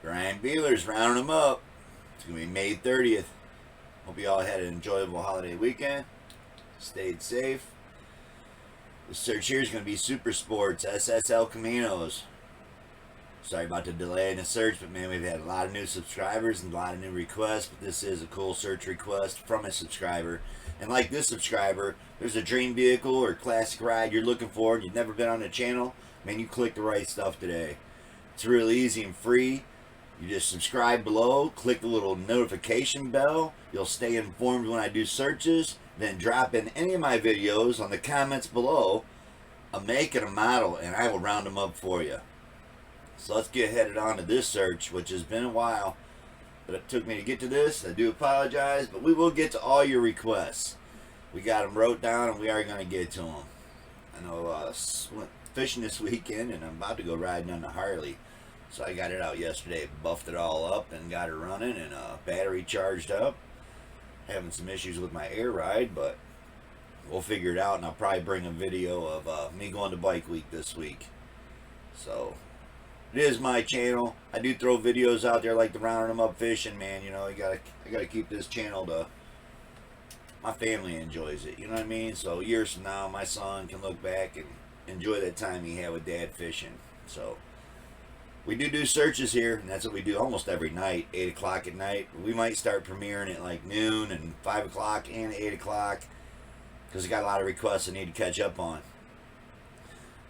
Brian Bealer's rounding them up. It's going to be May 30th. Hope you all had an enjoyable holiday weekend. Stayed safe. The search here is going to be Super Sports SSL Caminos. Sorry about the delay in the search, but man, we've had a lot of new subscribers and a lot of new requests. But this is a cool search request from a subscriber. And like this subscriber, there's a dream vehicle or classic ride you're looking for and you've never been on the channel, man, you click the right stuff today. It's real easy and free. You just subscribe below, click the little notification bell. You'll stay informed when I do searches. Then drop in any of my videos on the comments below, a make and a model, and I will round them up for you. So let's get headed on to this search, which has been a while, but it took me to get to this. I do apologize, but we will get to all your requests. We got them wrote down, and we are going to get to them. I know went fishing this weekend, and I'm about to go riding on the Harley. So I got it out yesterday, buffed it all up, and got it running, and battery charged up. Having some issues with my air ride, but we'll figure it out, and I'll probably bring a video of me going to bike week this week. So it is my channel. I do throw videos out there like the rounding them up fishing, man. You know, I gotta keep this channel to my family enjoys it. You know what I mean? So years from now, my son can look back and enjoy that time he had with Dad fishing. So we do searches here, and that's what we do almost every night, 8 o'clock at night. We might start premiering at like noon and 5 o'clock and 8 o'clock because I got a lot of requests I need to catch up on.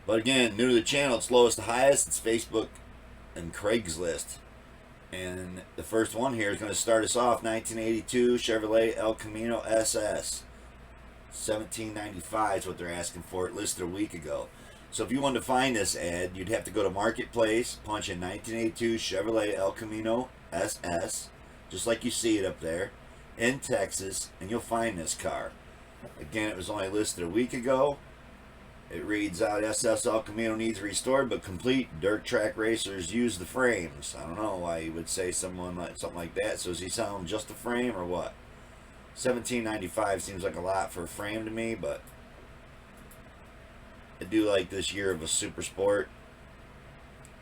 But again, new to the channel, it's lowest to highest. It's Facebook and Craigslist. And the first one here is going to start us off, 1982 Chevrolet El Camino SS. $17.95 is what they're asking for. It listed a week ago. So if you wanted to find this ad, you'd have to go to Marketplace, punch in 1982 Chevrolet El Camino SS, just like you see it up there, in Texas, and you'll find this car. Again, it was only listed a week ago. It reads out, SS El Camino needs restored but complete. Dirt track racers use the frames. I don't know why you would say something like that. So is he selling just the frame or what? $17.95 seems like a lot for a frame to me, but I do like this year of a Super Sport.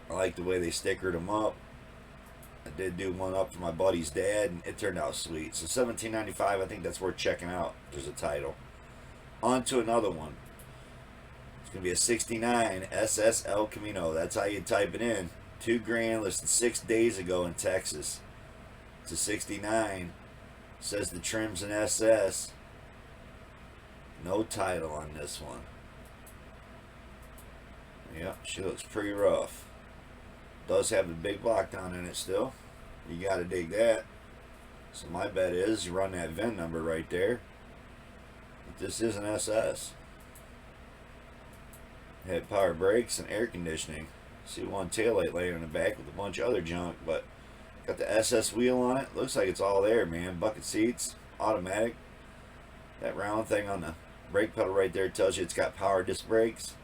I like the way they stickered them up. I did do one up for my buddy's dad, and it turned out sweet. So $17.95, I think that's worth checking out. There's a title. On to another one. It's going to be a 69 SS El Camino. That's how you type it in. $2,000, listed 6 days ago in Texas. It's a 69. Says the trim's an SS. No title on this one. Yep, she looks pretty rough. Does have the big block down in it still. You gotta dig that. So my bet is you run that VIN number right there. But this is an SS. Had power brakes and air conditioning. See one taillight laying in the back with a bunch of other junk, but got the SS wheel on it. Looks like it's all there, man. Bucket seats, automatic. That round thing on the brake pedal right there tells you it's got power disc brakes.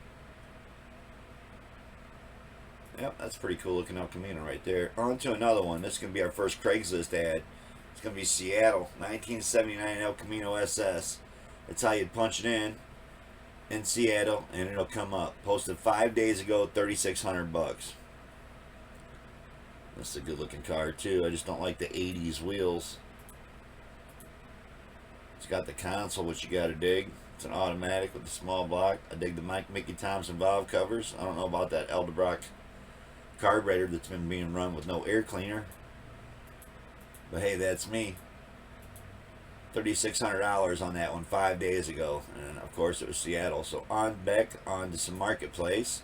Yep, that's pretty cool looking El Camino right there. On to another one. This is going to be our first Craigslist ad. It's going to be Seattle, 1979 El Camino SS. That's how you'd punch it in Seattle, and it'll come up. Posted 5 days ago, $3,600. This is a good looking car too. I just don't like the 80s wheels. It's got the console, which you got to dig. It's an automatic with a small block. I dig the Mickey Thompson valve covers. I don't know about that Eldebrock carburetor that's been being run with no air cleaner, but hey, that's me. $3,600 on that one 5 days ago, and of course it was Seattle. So on back on to some Marketplace,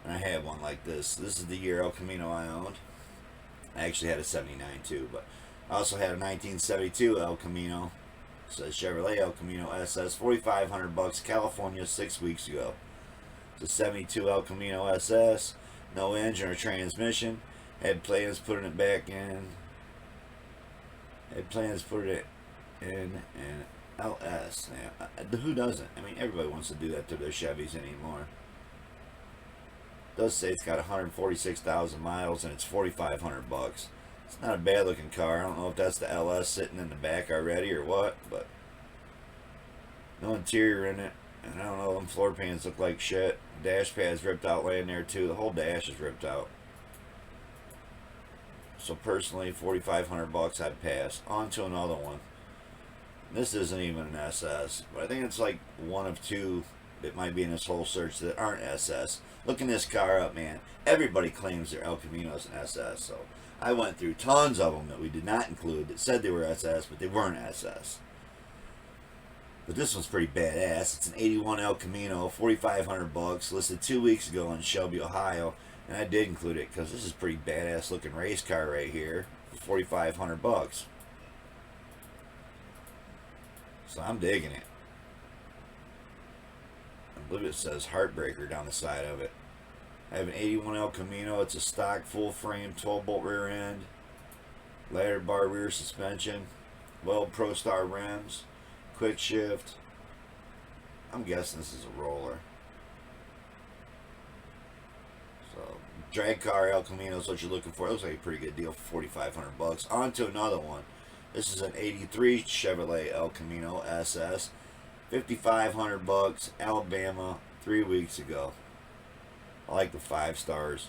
and I had one like this. This is the year El Camino I owned. I actually had a 79 too, but I also had a 1972 El Camino. It says Chevrolet El Camino SS, $4,500, California, 6 weeks ago. It's a 72 El Camino SS. No engine or transmission. Had plans putting it back in. Had plans putting it in an LS. Now, who doesn't? I mean, everybody wants to do that to their Chevys anymore. It does say it's got 146,000 miles and it's $4,500. It's not a bad looking car. I don't know if that's the LS sitting in the back already or what, but no interior in it. And I don't know, them floor pans look like shit. Dash pad's ripped out laying there too. The whole dash is ripped out. So personally, 4,500 bucks, I'd pass. On to another one. This isn't even an SS, but I think it's like one of two that might be in this whole search that aren't SS. Looking this car up, man. Everybody claims their El Camino is an SS, so I went through tons of them that we did not include that said they were SS, but they weren't SS. But this one's pretty badass. It's an 81 El Camino, 4,500 bucks, listed 2 weeks ago in Shelby, Ohio, and I did include it because this is a pretty badass looking race car right here for 4,500 bucks. So I'm digging it. I believe it says Heartbreaker down the side of it. I have an 81 El Camino. It's a stock full frame 12 bolt rear end, ladder bar rear suspension, Weld Pro Star rims, quick shift. I'm guessing this is a roller. So drag car El Camino is what you're looking for. It looks like a pretty good deal for 4,500 bucks. On to another one. This is an 83 Chevrolet El Camino SS, 5,500 bucks, Alabama, 3 weeks ago. I like the 5 stars.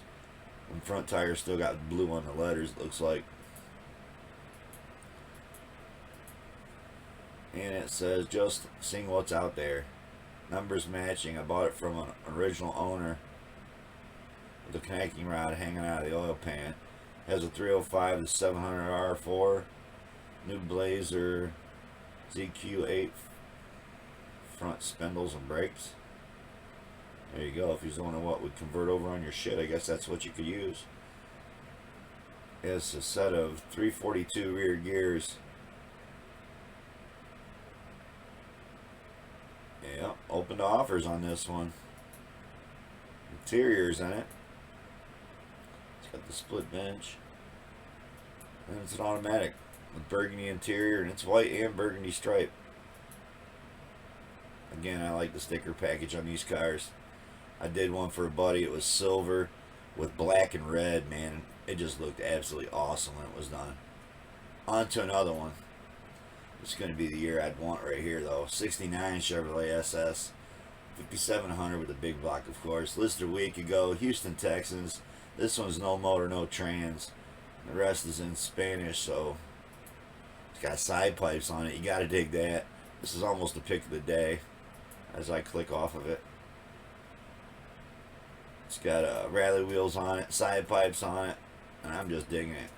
The front tire still got blue on the letters, it looks like. And it says just seeing what's out there. Numbers matching. I bought it from an original owner with the connecting rod hanging out of the oil pan. Has a 305 to 700 R4. New Blazer ZQ8 front spindles and brakes. There you go. If you're wondering what would convert over on your shit, I guess that's what you could use. It's a set of 342 rear gears. Yeah, open to offers on this one. Interior's in it. It's got the split bench. And it's an automatic with burgundy interior, and it's white and burgundy stripe. Again, I like the sticker package on these cars. I did one for a buddy. It was silver with black and red, man. It just looked absolutely awesome when it was done. On to another one. It's going to be the year I'd want right here, though. 69 Chevrolet SS. 5,700 with a big block, of course. Listed a week ago. Houston, Texans. This one's no motor, no trans. The rest is in Spanish, so it's got side pipes on it. You got to dig that. This is almost the pick of the day as I click off of it. It's got rally wheels on it, side pipes on it, and I'm just digging it.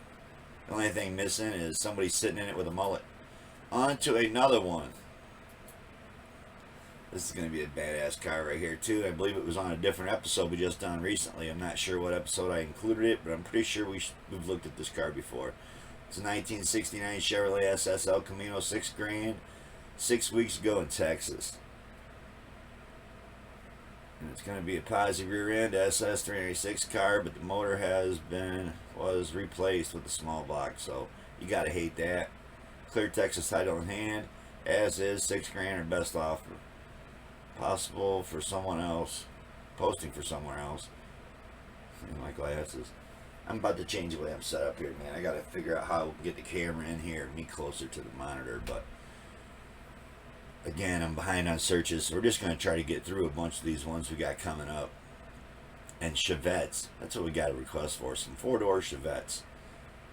The only thing missing is somebody sitting in it with a mullet. On to another one. This is going to be a badass car right here too. I believe it was on a different episode we just done recently. I'm not sure what episode I included it, but I'm pretty sure we've looked at this car before. It's a 1969 Chevrolet SS El Camino, $6,000, 6 weeks ago in Texas. And it's going to be a posi rear end SS 396 car, but the motor was replaced with a small block, so you got to hate that. Clear Texas title in hand, as is, $6,000 or best offer. Possible for someone else, posting for somewhere else. And my glasses. I'm about to change the way I'm set up here, man. I got to figure out how to get the camera in here, me closer to the monitor, but again, I'm behind on searches, so we're just going to try to get through a bunch of these ones we got coming up. And Chevettes, that's what we got a request for, some 4-door Chevettes.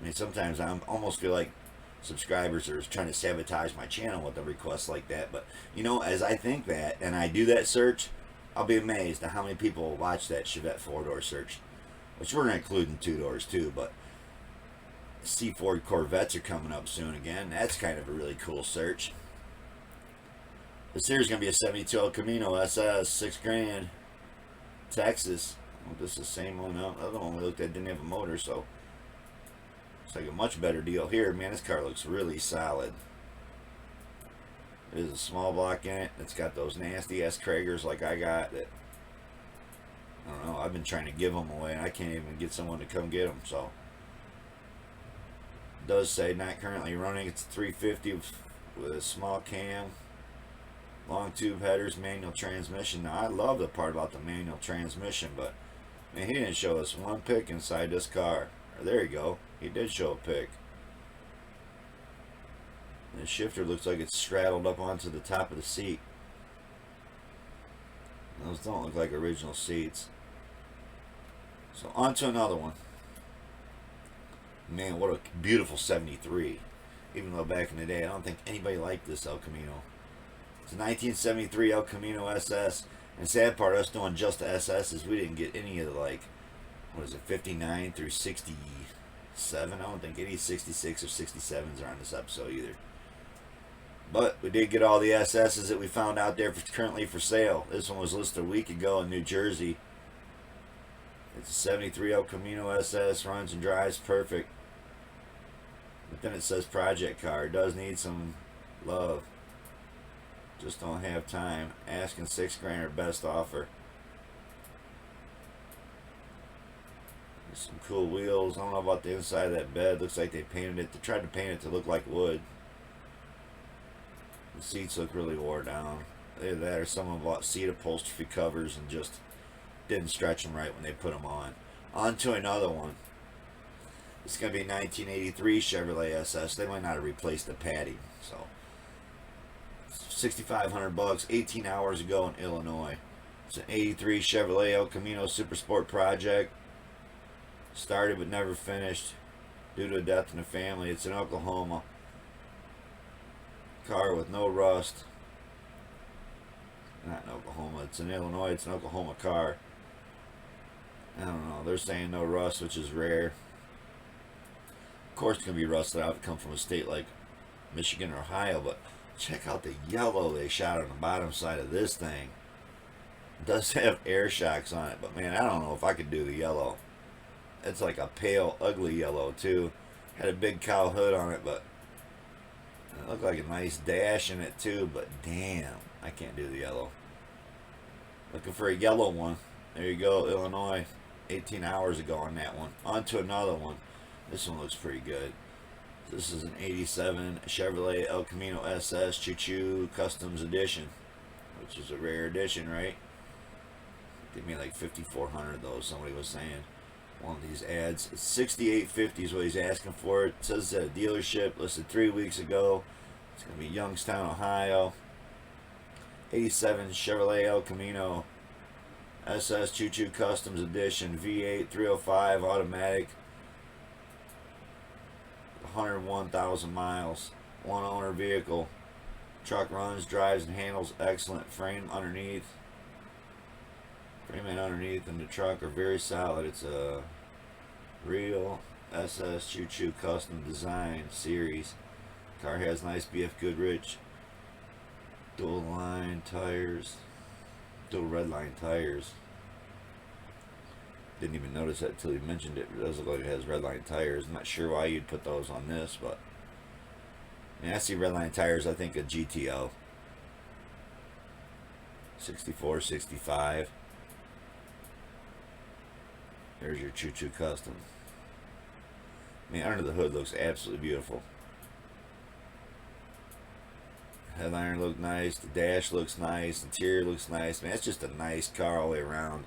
I mean, sometimes I almost feel like subscribers are trying to sabotage my channel with a request like that, but you know, as I think that and I do that search, I'll be amazed at how many people watch that Chevette 4-door search, which we're going to include in 2 doors too. But C4 Corvettes are coming up soon again. That's kind of a really cool search. This here's going to be a 72 El Camino SS, $6,000, Texas. Well, this is the same one. No, the other one we looked at didn't have a motor, so it's like a much better deal here. Man, this car looks really solid. There's a small block in it. It's got those nasty ass Kragers like I got that, I don't know, I've been trying to give them away and I can't even get someone to come get them. So it does say not currently running. It's 350 with a small cam, long tube headers, manual transmission. Now I love the part about the manual transmission, but man, he didn't show us one pick inside this car. There you go. He did show a pick. The shifter looks like it's straddled up onto the top of the seat. Those don't look like original seats. So on to another one. Man, what a beautiful 73. Even though back in the day, I don't think anybody liked this El Camino. It's a 1973 El Camino SS. And the sad part, us doing just the SS, is we didn't get any of the, like, what is it, 59 through 67? I don't think any 66 or 67s are on this episode either. But we did get all the SSs that we found out there currently for sale. This one was listed a week ago in New Jersey. It's a 73 El Camino SS, runs and drives perfect. But then it says project car. It does need some love. Just don't have time. Asking $6,000 or best offer. There's some cool wheels. I don't know about the inside of that bed. Looks like they painted it. They tried to paint it to look like wood. The seats look really wore down. Either that or someone bought seat upholstery covers and just didn't stretch them right when they put them on. On to another one. It's going to be 1983 Chevrolet SS. They might not have replaced the padding. So, $6,500, 18 hours ago in Illinois. It's an 83 Chevrolet El Camino Super Sport project. Started but never finished due to a death in the family. It's in Oklahoma. Car with no rust. Not in Oklahoma. It's in Illinois. It's an Oklahoma car. I don't know. They're saying no rust, which is rare. Of course, it's going to be rusted out to come from a state like Michigan or Ohio, but check out the yellow they shot on the bottom side of this thing. It does have air shocks on it, but man, I don't know if I could do the yellow. It's like a pale, ugly yellow, too. Had a big cow hood on it, but it looked like a nice dash in it, too, but damn, I can't do the yellow. Looking for a yellow one. There you go, Illinois. 18 hours ago on that one. On to another one. This one looks pretty good. This is an 87 Chevrolet El Camino SS Choo Choo Customs Edition, which is a rare edition, right? Give me like 5,400 of those, somebody was saying. One of these ads. It's $6,850 is what he's asking for. It says at a dealership listed 3 weeks ago. It's going to be Youngstown, Ohio. 87 Chevrolet El Camino SS Choo Choo Customs Edition V8 305 automatic. 101,000 miles. One owner vehicle. Truck runs, drives, and handles excellent. Frame underneath. Frame and underneath in the truck are very solid. It's a real SS Choo Choo Custom Design Series. Car has nice BF Goodrich dual line tires, dual red line tires. Didn't even notice that until he mentioned it. It does look like it has red line tires. I'm not sure why you'd put those on this, but I mean, I see red line tires, I think a GTO 64, 65. There's your Choo Choo Custom. I mean, under the hood looks absolutely beautiful. Headliner looked nice. The dash looks nice. Interior looks nice. Man, it's just a nice car all the way around.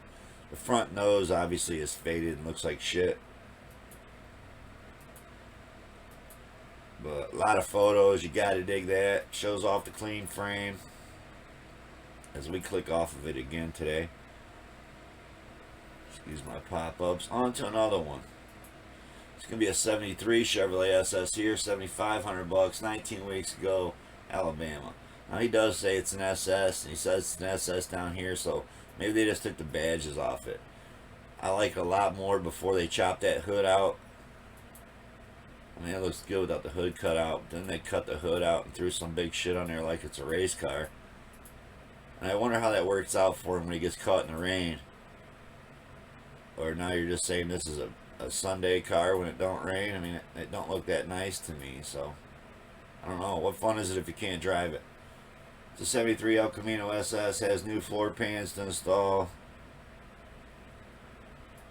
The front nose obviously is faded and looks like shit. But a lot of photos. You gotta dig that. Shows off the clean frame. As we click off of it again today. Excuse my pop-ups. On to another one. It's going to be a 73 Chevrolet SS here. $7,500, 19 weeks ago, Alabama. Now he does say it's an SS, and he says it's an SS down here, so maybe they just took the badges off it. I like it a lot more before they chopped that hood out. I mean, it looks good without the hood cut out. Then they cut the hood out and threw some big shit on there like it's a race car. And I wonder how that works out for him when he gets caught in the rain. Or now you're just saying this is a Sunday car when it don't rain. I mean, it don't look that nice to me, so I don't know. What fun is it if you can't drive it? It's a 73 El Camino SS, has new floor pans to install.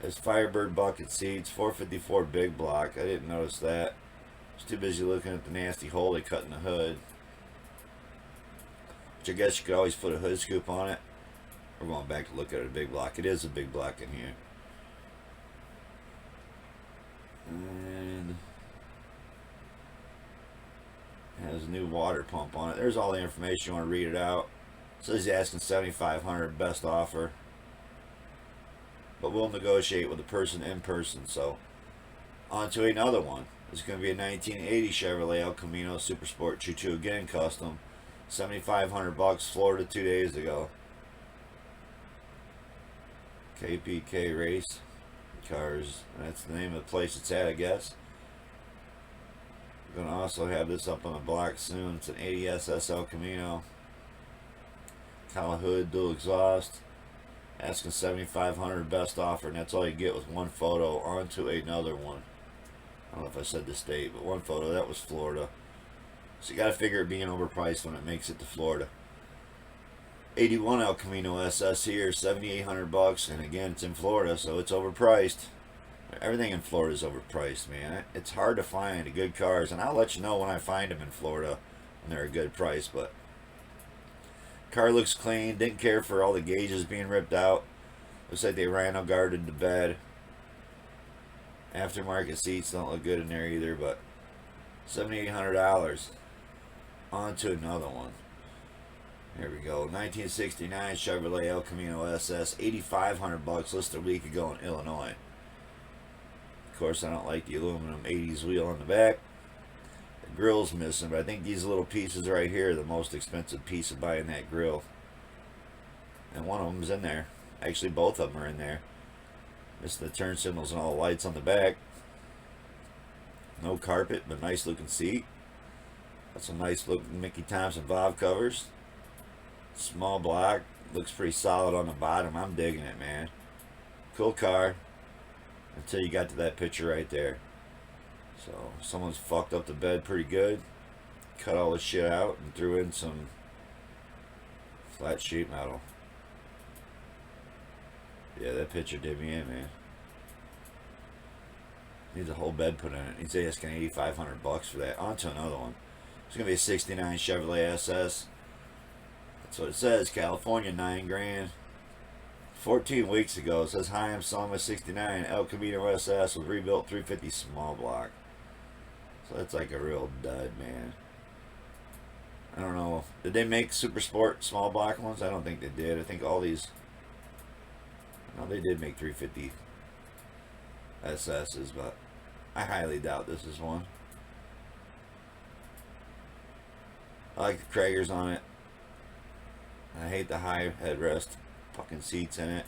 Has Firebird bucket seats, 454 big block. I didn't notice that. I was too busy looking at the nasty hole they cut in the hood. Which I guess you could always put a hood scoop on it. We're going back to look at a big block. It is a big block in here. And it has a new water pump on it. There's all the information. You want to read it out. So he's asking $7,500, best offer. But we'll negotiate with the person in person. So On to another one. It's going to be a 1980 Chevrolet El Camino Super Sport Choo-Choo, again custom. $7,500, Florida 2 days ago. KPK Race Cars. That's the name of the place it's at, I guess. We're going to also have this up on the block soon. It's an 80 SS El Camino. Collar hood, dual exhaust. Asking $7,500, best offer, and that's all you get with one photo. On to another one. I don't know if I said the state, but one photo. That was Florida. So you got to figure it being overpriced when it makes it to Florida. 81 El Camino SS here, $7,800, and again, it's in Florida, so it's overpriced. Everything in Florida is overpriced, man. It's hard to find good cars, and I'll let you know when I find them in Florida when they're a good price, but car looks clean. Didn't care for all the gauges being ripped out. Looks like they rhino guarded the bed. Aftermarket seats don't look good in there either, but $7,800. On to another one. Here we go. 1969 Chevrolet El Camino SS, $8,500, listed a week ago in Illinois. Of course, I don't like the aluminum 80s wheel on the back. The grill's missing, but I think these little pieces right here are the most expensive piece of buying that grill. And one of them's in there. Actually, both of them are in there. Missing the turn signals and all the lights on the back. No carpet, but nice looking seat. Got some nice looking Mickey Thompson valve covers. Small block. Looks pretty solid on the bottom. I'm digging it, man. Cool car. Until you got to that picture right there. So, someone's fucked up the bed pretty good. Cut all the shit out and threw in some flat sheet metal. Yeah, that picture did me in, man. Needs a whole bed put in it. He's asking $8,500 for that. On to another one. It's gonna be a '69 Chevrolet SS. That's what it says. California, $9,000. 14 weeks ago, it says, "Hi, I'm selling my '69 El Camino SS with rebuilt 350 small block." So that's like a real dud, man. I don't know. Did they make Super Sport small block ones? I don't think they did. I think all these. No, they did make 350 SS's, but I highly doubt this is one. I like the Kragers on it. I hate the high headrest fucking seats in it.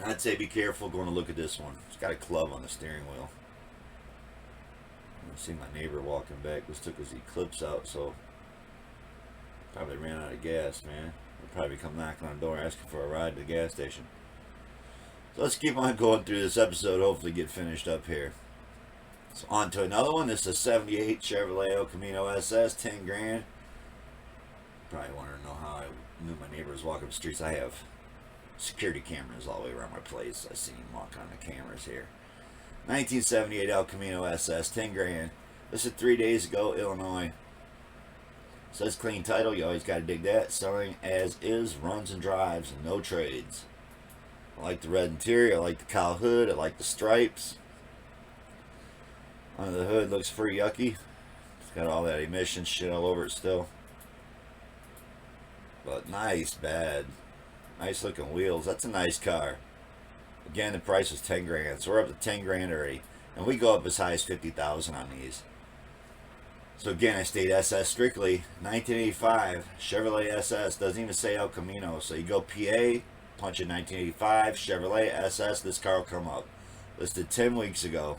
I'd say be careful going to look at this one. It's got a club on the steering wheel. I see my neighbor walking back. Just took his Eclipse out, so probably ran out of gas, man. He'll probably come knocking on the door asking for a ride to the gas station. So let's keep on going through this episode. Hopefully get finished up here. So on to another one. This is a '78 Chevrolet El Camino SS, $10,000. Probably want to know how I knew my neighbor was walking up the streets. I have security cameras all the way around my place. I see him walk on the cameras here. 1978 El Camino SS, $10,000. This is 3 days ago, Illinois. Says clean title. You always got to dig that. Selling as is, runs and drives, and no trades. I like the red interior. I like the cowl hood. I like the stripes. Under the hood looks pretty yucky. It's got all that emission shit all over it still. But nice bed. Nice looking wheels. That's a nice car. Again, the price was $10,000. So we're up to $10,000 already. And we go up as high as $50,000 on these. So again, I stayed SS strictly. 1985 Chevrolet SS. Doesn't even say El Camino. So you go PA, punch in 1985 Chevrolet SS. This car will come up. Listed 10 weeks ago.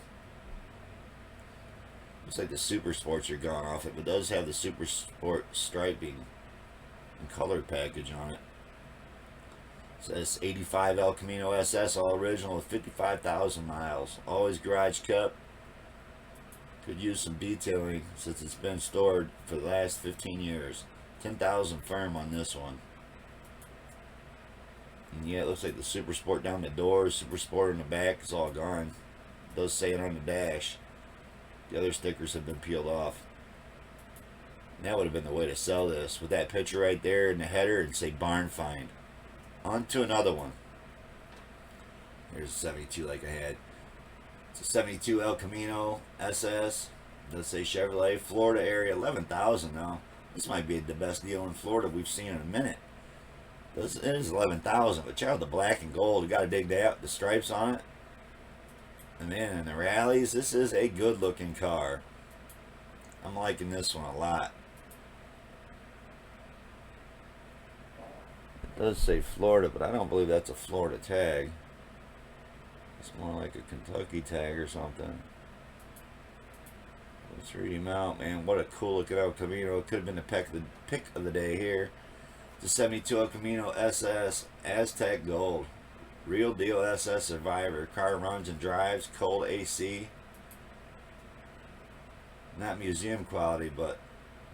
Looks like the Super Sports are gone off it, but it does have the Super Sport striping and color package on it. It says 85 El Camino SS, all original with 55,000 miles. Always garage kept. Could use some detailing since it's been stored for the last 15 years. 10,000 firm on this one. And yeah, it looks like the Super Sport down the doors, Super Sport in the back is all gone. It does say it on the dash. The other stickers have been peeled off. And that would have been the way to sell this. With that picture right there in the header and say barn find. On to another one. Here's a 72 like I had. It's a 72 El Camino SS. Does say Chevrolet. Florida area, $11,000 now. This might be the best deal in Florida we've seen in a minute. It is $11,000, but check out the black and gold. You got to dig that. The stripes on it. And man, in the rallies, this is a good looking car. I'm liking this one a lot. It does say Florida, but I don't believe that's a Florida tag. It's more like a Kentucky tag or something. Let's read him out, man. What a cool looking El Camino. It could have been the pick of the day here. The 72 El Camino SS Aztec Gold. Real deal SS Survivor. Car runs and drives. Cold AC. Not museum quality, but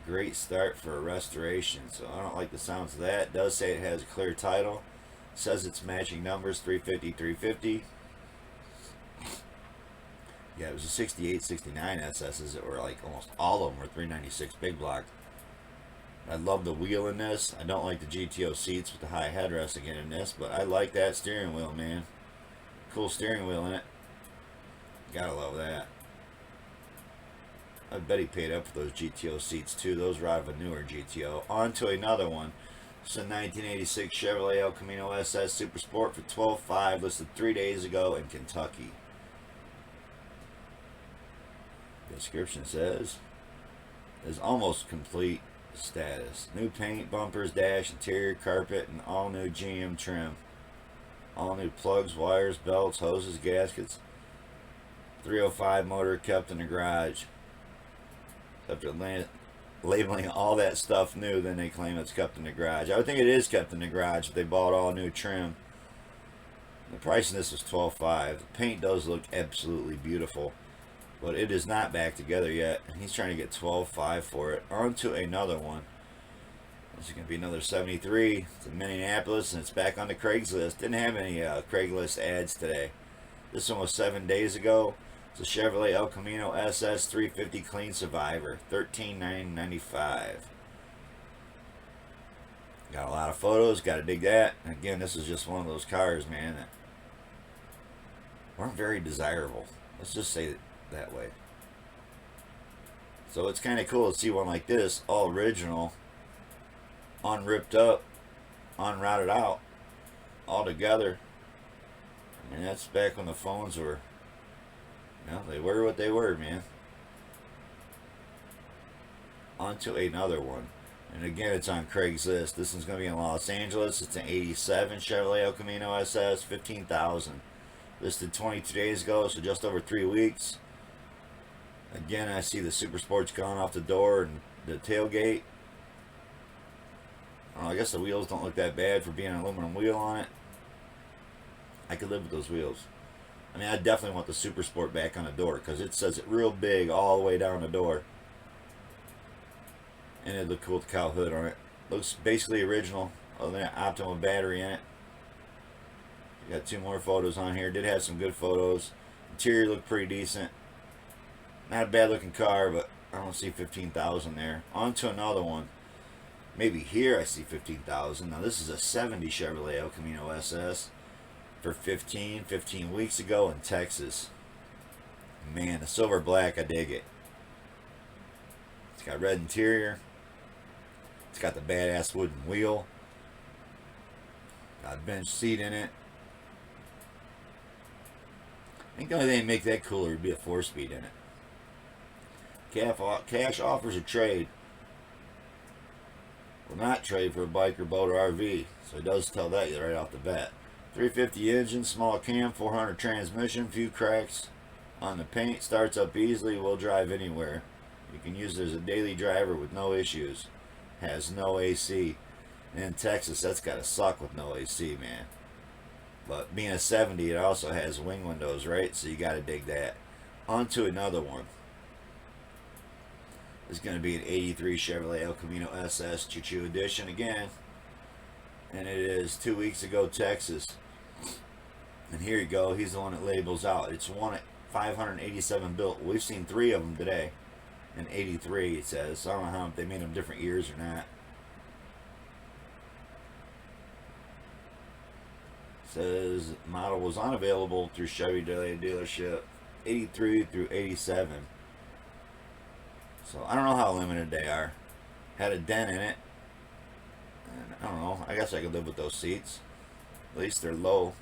great start for a restoration. So I don't like the sounds of that. It does say it has a clear title. It says it's matching numbers 350, 350. Yeah, it was a 68, 69 SSs that were like almost all of them were 396 big block. I love the wheel in this. I don't like the GTO seats with the high headrest again in this, but I like that steering wheel, man. Cool steering wheel in it. Gotta love that. I bet he paid up for those GTO seats too. Those were out of a newer GTO. On to another one. It's a 1986 Chevrolet El Camino SS Super Sport for $12,500, listed 3 days ago in Kentucky. The description says is almost complete status. New paint, bumpers, dash, interior, carpet, and all new GM trim. All new plugs, wires, belts, hoses, gaskets. 305 motor kept in the garage. After labeling all that stuff new, then they claim it's kept in the garage. I would think it is kept in the garage if they bought all new trim. The price of this was $12,500. The paint does look absolutely beautiful, but it is not back together yet. And he's trying to get $12,500 for it. On to another one. This is going to be another 73. It's in Minneapolis, and it's back on the Craigslist. Didn't have any Craigslist ads today. This one was 7 days ago. It's a Chevrolet El Camino SS 350 Clean Survivor, $13,995. Got a lot of photos, got to dig that. And again, this is just one of those cars, man, that weren't very desirable. Let's just say it that way. So it's kind of cool to see one like this, all original, unripped up, unrouted out, all together. I mean, that's back when the phones were, you know, they were what they were, man. On to another one. And again, it's on Craigslist. This one's going to be in Los Angeles. It's an 87 Chevrolet El Camino SS, $15,000. Listed 22 days ago, so just over 3 weeks. Again, I see the Super Sports going off the door and the tailgate. I guess the wheels don't look that bad for being an aluminum wheel on it. I could live with those wheels. I mean, I definitely want the Super Sport back on the door because it says it real big all the way down the door. And it looked cool with the cow hood on it. Looks basically original, other than that optimal battery in it. Got 2 more photos on here. Did have some good photos. Interior looked pretty decent. Not a bad looking car, but I don't see 15,000 there. On to another one. Maybe here I see 15,000. Now this is a 70 Chevrolet El Camino SS for 15 weeks ago in Texas. Man, the silver black, I dig it. It's got red interior. It's got the badass wooden wheel. Got a bench seat in it. I think the only thing to make that cooler would be a 4-speed in it. Cash offers a trade. Will not trade for a bike or boat or RV. So it does tell that right off the bat. 350 engine, small cam, 400 transmission, few cracks on the paint. Starts up easily, will drive anywhere. You can use it as a daily driver with no issues. Has no AC. And in Texas, that's got to suck with no AC, man. But being a 70, it also has wing windows, right? So you got to dig that. On to another one. It's going to be an 83 Chevrolet El Camino SS Choo-Choo Edition again. And it is 2 weeks ago, Texas. And here you go. He's the one that labels out. It's one at 587 built. We've seen 3 of them today. And 83, it says. So I don't know how if they made them different years or not. Says model was unavailable through Chevy dealership 83 through 87. So I don't know how limited they are. Had a dent in it. And I don't know. I guess I could live with those seats. At least they're low.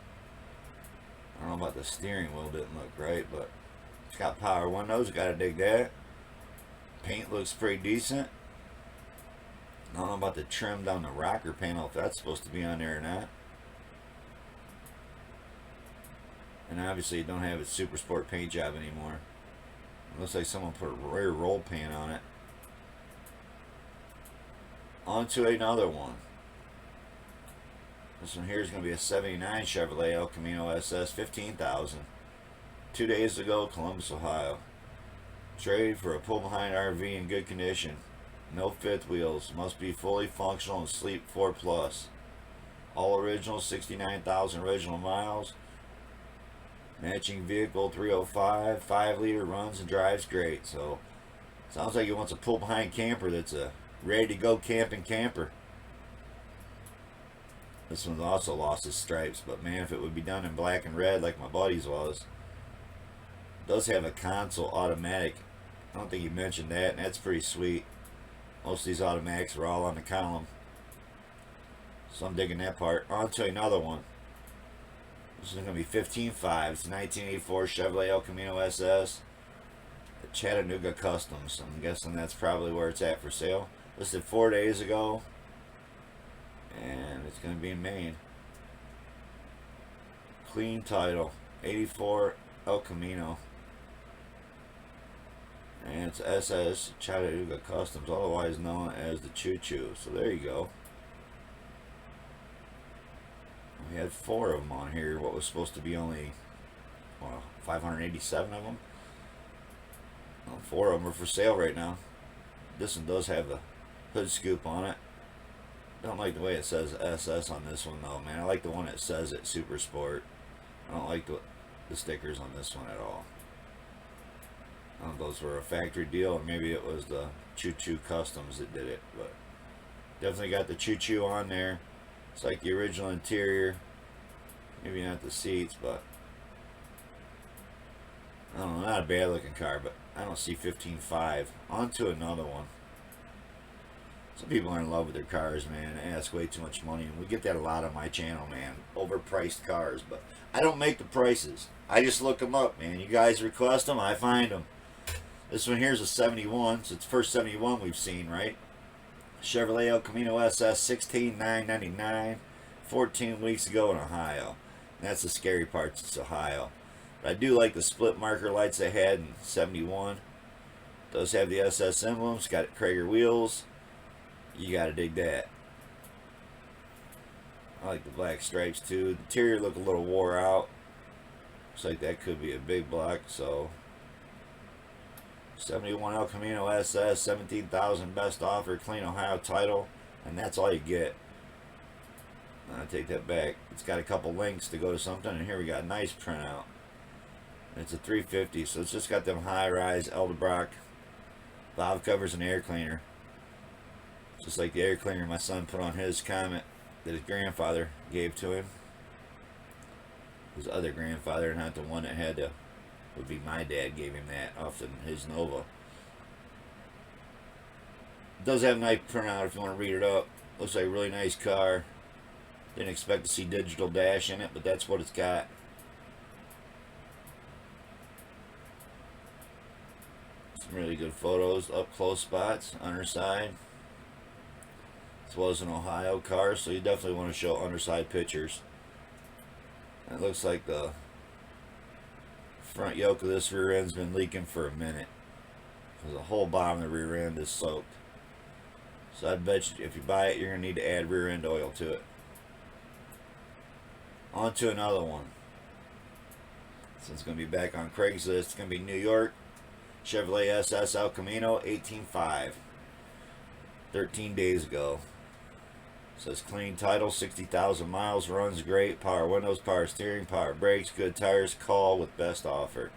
I don't know about the steering wheel, didn't look right, but it's got power windows, gotta dig that. Paint looks pretty decent. I don't know about the trim down the rocker panel, if that's supposed to be on there or not. And obviously you don't have its Super Sport paint job anymore. It looks like someone put a rear roll pan on it. On to another one. This one here is going to be a 79 Chevrolet El Camino SS, 15,000. 2 days ago, Columbus, Ohio. Trade for a pull-behind RV in good condition. No fifth wheels. Must be fully functional and sleep 4 plus. All original, 69,000 original miles. Matching vehicle 305, 5-liter, runs and drives great. So, sounds like he wants a pull-behind camper that's a ready-to-go camping camper. This one's also lost its stripes, but man, if it would be done in black and red like my buddy's was. It does have a console automatic. I don't think you mentioned that, and that's pretty sweet. Most of these automatics are all on the column. So I'm digging that part. On to another one. This is going to be 15.5. It's a 1984 Chevrolet El Camino SS. At Chattanooga Customs. I'm guessing that's probably where it's at for sale. Listed 4 days ago. And it's going to be in Maine. Clean title. 84 El Camino. And it's SS Chattanooga Customs, otherwise known as the Choo Choo. So there you go. We had 4 of them on here. What was supposed to be only, well, 587 of them. Well, 4 of them are for sale right now. This one does have the hood scoop on it. Don't like the way it says SS on this one though, man. I like the one that says it Super Sport. I don't like the stickers on this one at all. I don't know if those were a factory deal, or maybe it was the Choo Choo Customs that did it, but definitely got the Choo Choo on there. It's like the original interior. Maybe not the seats, but I don't know, not a bad looking car, but I don't see 15.5. On to another one. Some people are in love with their cars, man. They ask way too much money, and we get that a lot on my channel, man. Overpriced cars, but I don't make the prices. I just look them up, man. You guys request them, I find them. This one here's a 71, so it's the first 71 we've seen, right? Chevrolet El Camino SS, $16,999, 14 weeks ago in Ohio. And that's the scary part, it's Ohio. But I do like the split marker lights they had in 71. Does have the SS emblems, got Krager wheels. You gotta dig that. I like the black stripes too. The interior look a little wore out. Looks like that could be a big block, so 71 El Camino SS, 17,000 best offer, clean Ohio title, and that's all you get. I take that back. It's got a couple links to go to something, and here we got a nice printout. It's a 350, so it's just got them high-rise Edelbrock valve covers and air cleaner. Just like the air cleaner my son put on his Comet that his grandfather gave to him. His other grandfather, not the one that had to, would be my dad, gave him that off his Nova. It does have a nice printout if you want to read it up. Looks like a really nice car. Didn't expect to see digital dash in it, but that's what it's got. Some really good photos, up close spots, underside. This was an Ohio car, so you definitely want to show underside pictures. And it looks like the front yoke of this rear end's been leaking for a minute. Because the whole bottom of the rear end is soaked. So I'd bet you if you buy it, you're going to need to add rear end oil to it. On to another one. So it's going to be back on Craigslist. It's going to be New York. Chevrolet SS El Camino, 18.5. 13 days ago. Says clean title, 60,000 miles, runs great, power windows, power steering, power brakes, good tires, call with best offer.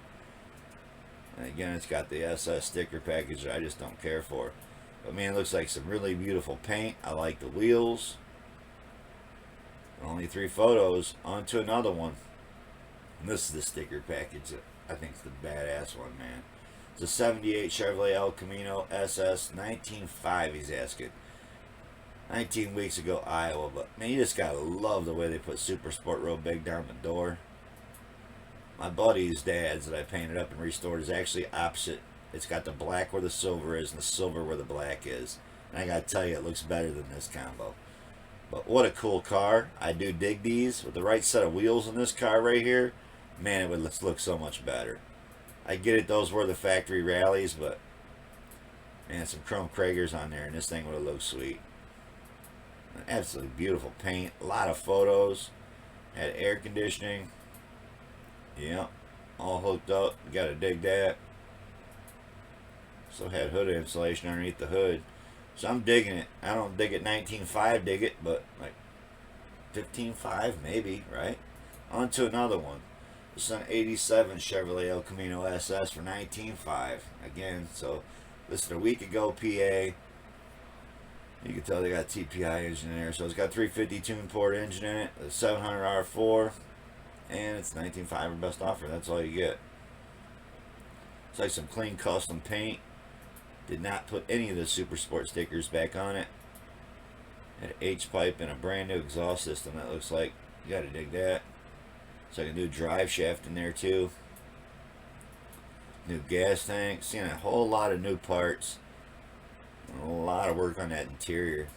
And again, it's got the SS sticker package that I just don't care for. But man, it looks like some really beautiful paint. I like the wheels. Only 3 photos. On to another one. And this is the sticker package that I think is the badass one, man. It's a 78 Chevrolet El Camino SS, 19.5 he's asking. 19 weeks ago, Iowa. But man, you just gotta love the way they put Super Sport real big down the door. My buddy's dad's that I painted up and restored is actually opposite. It's got the black where the silver is and the silver where the black is. And I gotta tell you, it looks better than this combo. But what a cool car. I do dig these. With the right set of wheels in this car right here, man, it would look so much better. I get it, those were the factory rallies, but man, some chrome Kragers on there and this thing would have looked sweet. Absolutely beautiful paint. A lot of photos. Had air conditioning. Yep. All hooked up. You gotta dig that. So had hood insulation underneath the hood. So I'm digging it. I don't dig it 19.5 dig it, but like 15.5 maybe, right? On to another one. This is an 87 Chevrolet El Camino SS for 19.5. Again, so listed a week ago, PA. You can tell they got TPI engine in there. So it's got 350 tune port engine in it, a 700 R4, and it's 19.5 or best offer. That's all you get. It's like some clean custom paint. Did not put any of the Super Sport stickers back on it. Had an H-pipe and a brand new exhaust system that looks like. You gotta dig that. It's like a new drive shaft in there too. New gas tank. Seeing a whole lot of new parts. A lot of work on that interior,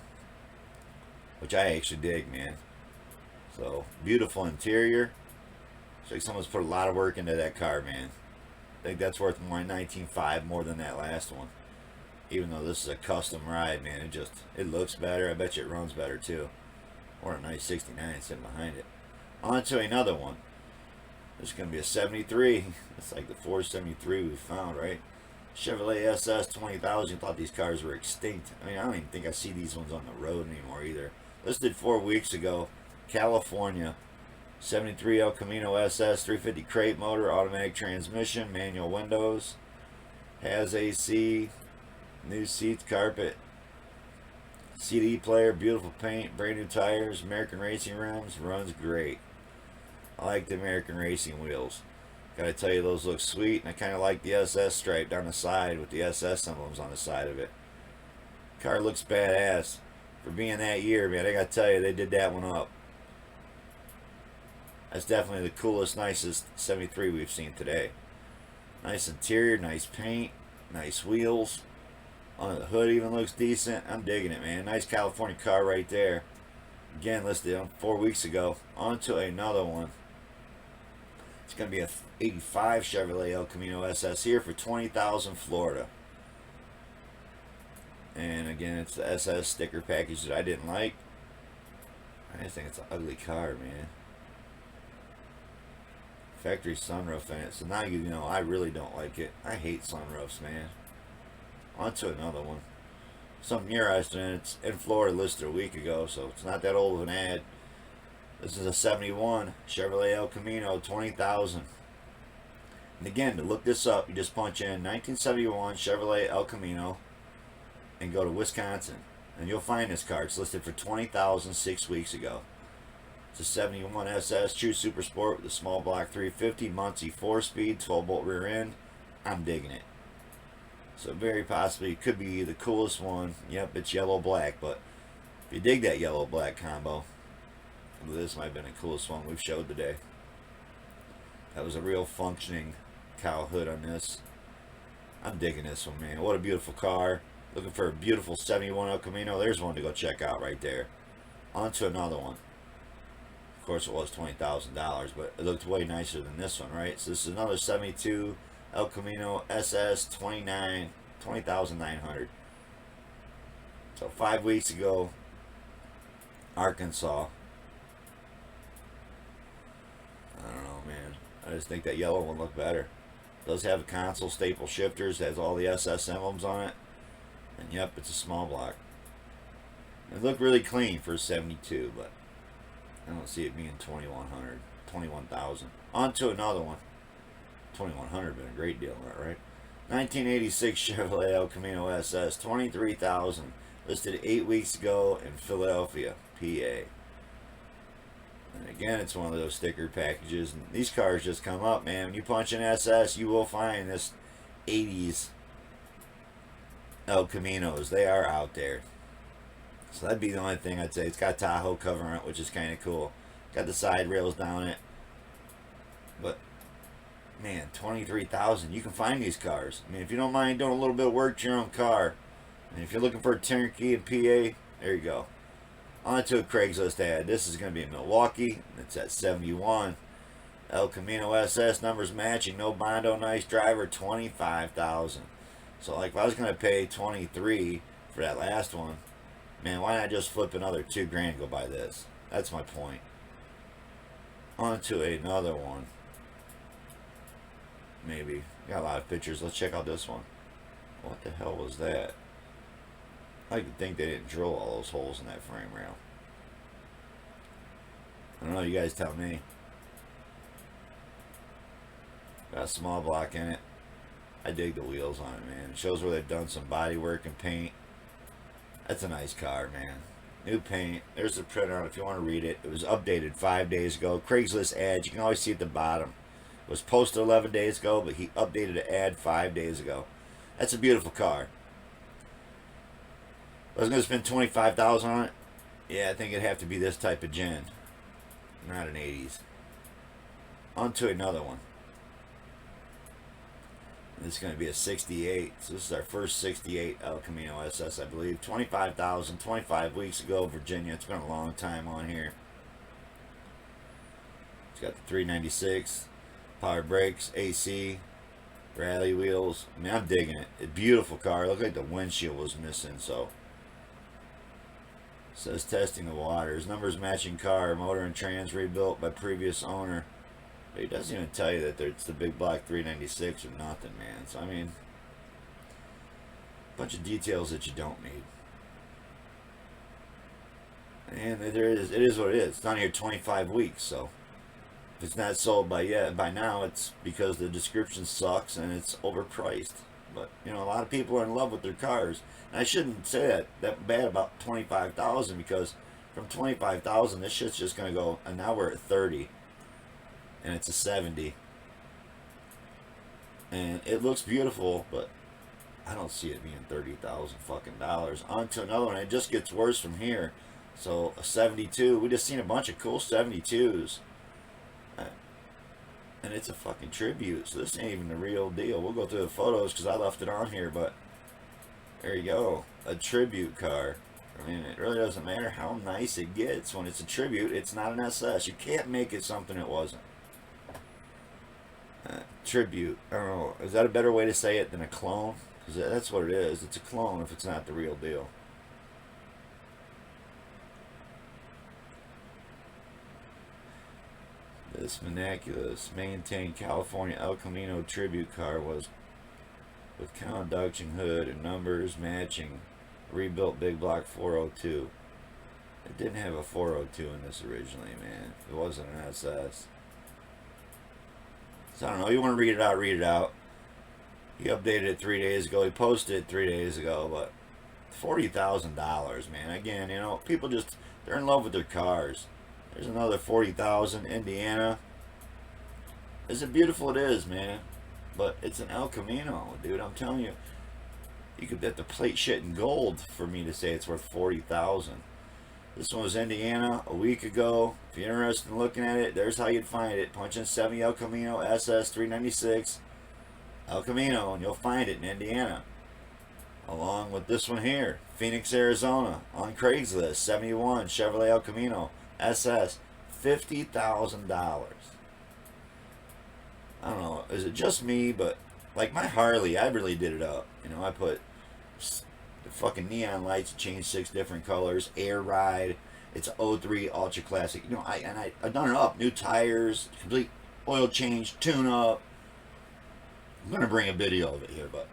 which I actually dig, man. So beautiful interior. It's like someone's put a lot of work into that car, man. I think that's worth more than 19.5 more than that last one. Even though this is a custom ride, man, it looks better. I bet you it runs better too. Or a nice 69 sitting behind it. On to another one. This is going to be a 73. It's like the 473 we found, right? Chevrolet SS 20,000. Thought these cars were extinct. I mean, I don't even think I see these ones on the road anymore either. Listed 4 weeks ago. California. 73 El Camino SS 350 crate motor, automatic transmission, manual windows. Has AC. New seats, carpet, CD player, beautiful paint, brand new tires, American Racing rims, runs great. I like the American Racing wheels. Gotta tell you, those look sweet, and I kind of like the SS stripe down the side with the SS emblems on the side of it. Car looks badass. For being that year, man, I gotta tell you, they did that one up. That's definitely the coolest, nicest 73 we've seen today. Nice interior, nice paint, nice wheels. Under the hood even looks decent. I'm digging it, man. Nice California car right there. Again, listed on 4 weeks ago. On to another one. It's going to be a 85 Chevrolet El Camino SS here for $20,000 Florida. And again, it's the SS sticker package that I didn't like. I just think it's an ugly car, man. Factory sunroof in it. So now you know I really don't like it. I hate sunroofs, man. On to another one. Something interesting. It's in Florida, listed a week ago, so it's not that old of an ad. This is a 71 Chevrolet El Camino, 20,000. And again, to look this up, you just punch in 1971 Chevrolet El Camino and go to Wisconsin, and you'll find this car. It's listed for 20,000 6 weeks ago. It's a 71 SS True Super Sport with a small block 350 Muncie 4-speed 12-bolt rear end. I'm digging it. So very possibly it could be the coolest one. Yep, it's yellow-black, but if you dig that yellow-black combo, this might have been the coolest one we've showed today. That was a real functioning cowl hood on this. I'm digging this one, man. What a beautiful car. Looking for a beautiful 71 El Camino. There's one to go check out right there. On to another one. Of course, it was $20,000, but it looked way nicer than this one, right? So this is another 72 El Camino SS 20,900. So 5 weeks ago, Arkansas. I don't know, man. I just think that yellow one looked better. It does have a console staple shifters. Has all the SS emblems on it. And yep, it's a small block. It looked really clean for a 72, but I don't see it being 2,100, 21,000. On to another one. 2,100 been a great deal, right? 1986 Chevrolet El Camino SS, 23,000. Listed 8 weeks ago in Philadelphia, PA. And again, it's one of those sticker packages. And these cars just come up, man. When you punch in SS, you will find this 80s El Caminos. They are out there. So that'd be the only thing I'd say. It's got Tahoe cover on it, which is kind of cool. Got the side rails down it. But man, 23,000. You can find these cars. I mean, if you don't mind doing a little bit of work to your own car, and if you're looking for a turnkey in PA, there you go. On to a Craigslist ad. This is going to be in Milwaukee. It's at 71. El Camino SS, numbers matching, no bondo, nice driver, 25,000. So like if I was going to pay 23 for that last one, man, why not just flip another $2,000 and go buy this? That's my point. On to another one. Maybe. Got a lot of pictures. Let's check out this one. What the hell was that? I could think they didn't drill all those holes in that frame rail. I don't know, you guys tell me. Got a small block in it. I dig the wheels on it, man. It shows where they've done some body work and paint. That's a nice car, man. New paint. There's the printout if you want to read it. It was updated 5 days ago. Craigslist ad. You can always see at the bottom. It was posted 11 days ago, but he updated the ad 5 days ago. That's a beautiful car. I was going to spend $25,000 on it. Yeah, I think it'd have to be this type of gen. Not an 80s. On to another one. This is going to be a 68. So this is our first 68 El Camino SS, I believe. 25,000, 25 weeks ago, Virginia. It's been a long time on here. It's got the 396, power brakes, AC, rally wheels. I mean, I'm digging it. A beautiful car. It looked like the windshield was missing, so. It says testing the waters. Numbers matching car, motor and trans rebuilt by previous owner. But he doesn't even tell you that it's the big black 396 or nothing, man. So, I mean, a bunch of details that you don't need. And it is what it is. It's on here 25 weeks, so if it's not sold by now, it's because the description sucks and it's overpriced. But, you know, a lot of people are in love with their cars. And I shouldn't say that bad about 25,000 because from 25,000, this shit's just going to go, and now we're at 30. And it's a 70. And it looks beautiful, but I don't see it being 30,000 fucking dollars. On to another one. It just gets worse from here. So a 72. We just seen a bunch of cool 72s. And it's a fucking tribute. So this ain't even the real deal. We'll go through the photos because I left it on here, but there you go. A tribute car. I mean, it really doesn't matter how nice it gets. When it's a tribute, it's not an SS. You can't make it something it wasn't. Tribute. I don't know. Is that a better way to say it than a clone? Because that's what it is. It's a clone if it's not the real deal. This Manaculous maintained California El Camino tribute car was with conduction hood and numbers matching rebuilt big block 402. It didn't have a 402 in this originally, man. It wasn't an SS. So I don't know. You want to read it out, read it out. He updated it 3 days ago. He posted it 3 days ago, but $40,000, man. Again, you know, people just, they're in love with their cars. There's another 40,000, Indiana. As beautiful it is, man. But it's an El Camino, dude. I'm telling you. You could bet the plate shit in gold for me to say it's worth 40,000. This one was Indiana a week ago. If you're interested in looking at it, there's how you'd find it. Punch in 70 El Camino SS 396 El Camino, and you'll find it in Indiana. Along with this one here, Phoenix, Arizona, on Craigslist, 71 Chevrolet El Camino SS, $50,000. I don't know, is it just me, but like my Harley, I really did it up. You know, I put the fucking neon lights, changed 6 different colors, air ride. It's an 03 Ultra Classic. You know, I've done it up. New tires, complete oil change, tune up. I'm gonna bring a video of it here, but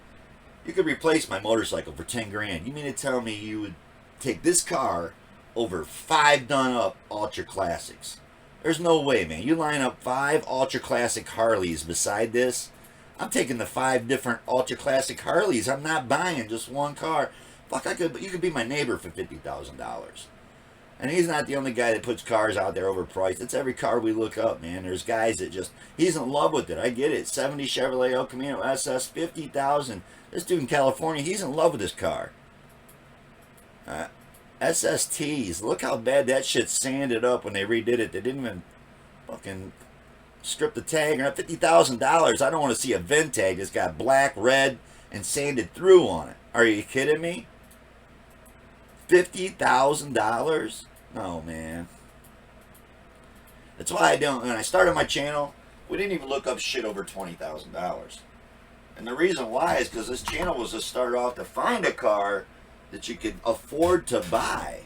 you could replace my motorcycle for 10 grand. You mean to tell me you would take this car over 5 done up Ultra Classics? There's no way, man. You line up 5 Ultra Classic Harleys beside this. I'm taking the 5 different Ultra Classic Harleys. I'm not buying just one car. Fuck, you could be my neighbor for $50,000. And he's not the only guy that puts cars out there overpriced. It's every car we look up, man. There's guys that just, he's in love with it. I get it. 70 Chevrolet El Camino SS, $50,000. This dude in California, he's in love with his car. SSTs. Look how bad that shit sanded up when they redid it. They didn't even fucking strip the tag, and at $50,000, I don't want to see a VIN tag that's got black, red, and sanded through on it. Are you kidding me? $50,000? Oh, man. That's why I don't. When I started my channel, we didn't even look up shit over $20,000. And the reason why is because this channel was to start off to find a car that you could afford to buy.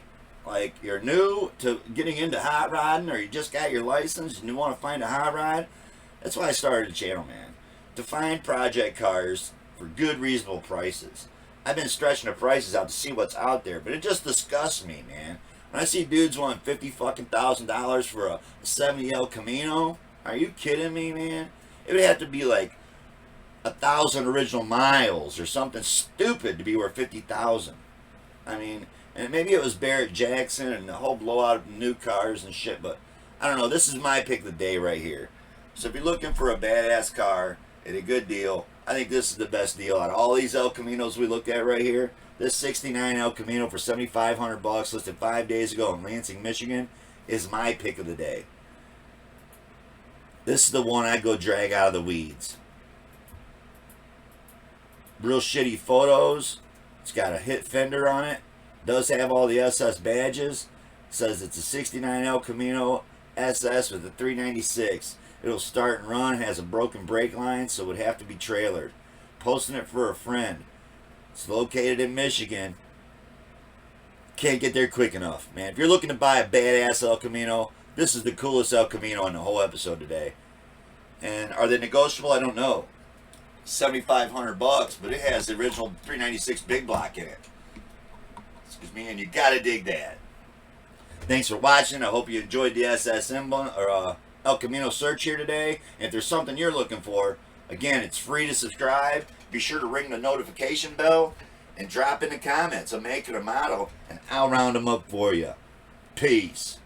Like, you're new to getting into hot rodding, or you just got your license and you want to find a hot rod. That's why I started the channel, man. To find project cars for good, reasonable prices. I've been stretching the prices out to see what's out there, but it just disgusts me, man. When I see dudes wanting $50,000 for a 70 El Camino, are you kidding me, man? It would have to be like 1,000 original miles or something stupid to be worth $50,000. I mean, and maybe it was Barrett Jackson and the whole blowout of new cars and shit, but I don't know. This is my pick of the day right here. So if you're looking for a badass car at a good deal, I think this is the best deal out of all these El Caminos we looked at right here. This 69 El Camino for $7,500 listed 5 days ago in Lansing, Michigan is my pick of the day. This is the one I'd go drag out of the weeds. Real shitty photos. It's got a hit fender on it. Does have all the SS badges. Says it's a 69 El Camino SS with a 396. It'll start and run. Has a broken brake line, so it would have to be trailered. Posting it for a friend. It's located in Michigan. Can't get there quick enough, man. If you're looking to buy a badass El Camino, this is the coolest El Camino in the whole episode today. And are they negotiable? I don't know. $7,500, but it has the original 396 big block in it. Excuse me, and you gotta dig that. Thanks for watching. I hope you enjoyed the SSM or El Camino search here today. And if there's something you're looking for, again, it's free to subscribe. Be sure to ring the notification bell and drop in the comments a make and a model, and I'll round them up for you. Peace.